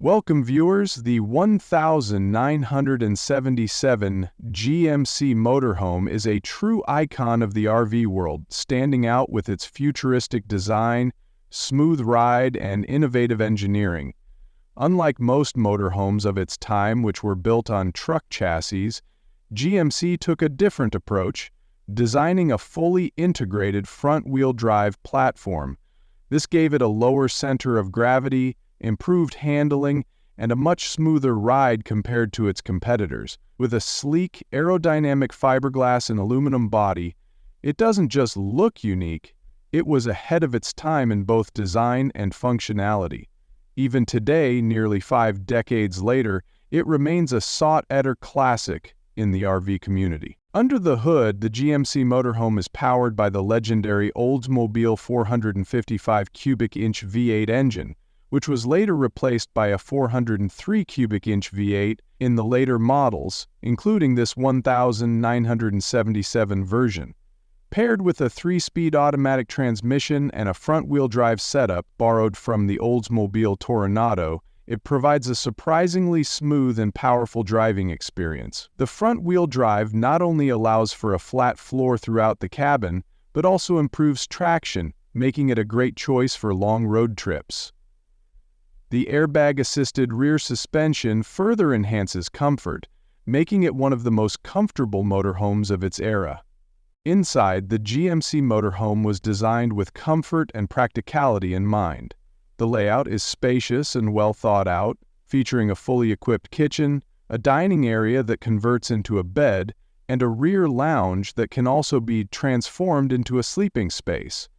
Welcome viewers, the 1977 GMC Motorhome is a true icon of the RV world, standing out with its futuristic design, smooth ride, and innovative engineering. Unlike most motorhomes of its time which were built on truck chassis, GMC took a different approach, designing a fully integrated front-wheel drive platform. This gave it a lower center of gravity, improved handling, and a much smoother ride compared to its competitors. With a sleek, aerodynamic fiberglass and aluminum body, it doesn't just look unique, it was ahead of its time in both design and functionality. Even today, nearly 5 decades later, it remains a sought-after classic in the RV community. Under the hood, the GMC Motorhome is powered by the legendary Oldsmobile 455 cubic inch V8 engine, which was later replaced by a 403 cubic inch V8 in the later models, including this 1977 version. Paired with a 3-speed automatic transmission and a front-wheel drive setup borrowed from the Oldsmobile Toronado, it provides a surprisingly smooth and powerful driving experience. The front-wheel drive not only allows for a flat floor throughout the cabin, but also improves traction, making it a great choice for long road trips. The airbag-assisted rear suspension further enhances comfort, making it one of the most comfortable motorhomes of its era. Inside, the GMC Motorhome was designed with comfort and practicality in mind. The layout is spacious and well thought out, featuring a fully equipped kitchen, a dining area that converts into a bed, and a rear lounge that can also be transformed into a sleeping space.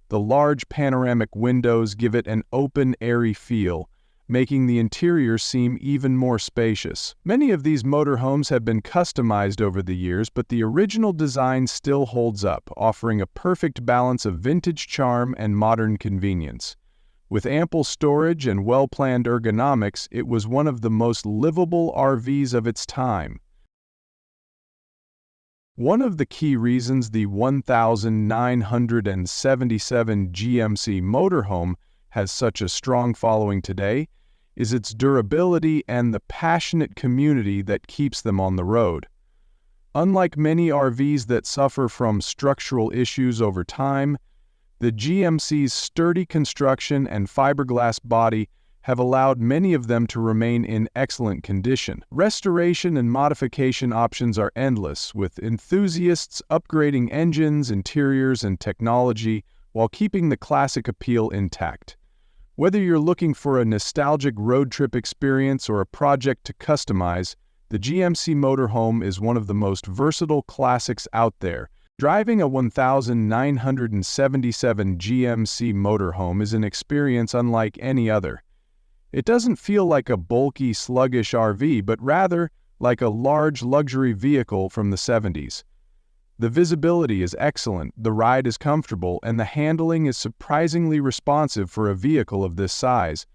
The large panoramic windows give it an open, airy feel, making the interior seem even more spacious. Many of these motorhomes have been customized over the years, but the original design still holds up, offering a perfect balance of vintage charm and modern convenience. With ample storage and well-planned ergonomics, it was one of the most livable RVs of its time. One of the key reasons the 1977 GMC Motorhome has such a strong following today is its durability and the passionate community that keeps them on the road. Unlike many RVs that suffer from structural issues over time, the GMC's sturdy construction and fiberglass body have allowed many of them to remain in excellent condition. Restoration and modification options are endless, with enthusiasts upgrading engines, interiors, and technology while keeping the classic appeal intact. Whether you're looking for a nostalgic road trip experience or a project to customize, the GMC Motorhome is one of the most versatile classics out there. Driving a 1977 GMC Motorhome is an experience unlike any other. It doesn't feel like a bulky, sluggish RV, but rather like a large luxury vehicle from the 70s. The visibility is excellent, the ride is comfortable, and the handling is surprisingly responsive for a vehicle of this size.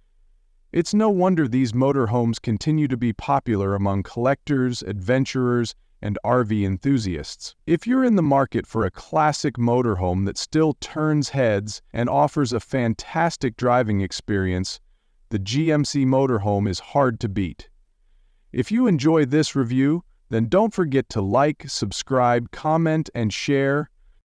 It's no wonder these motorhomes continue to be popular among collectors, adventurers, and RV enthusiasts. If you're in the market for a classic motorhome that still turns heads and offers a fantastic driving experience, the GMC Motorhome is hard to beat. If you enjoy this review, then don't forget to like, subscribe, comment, and share.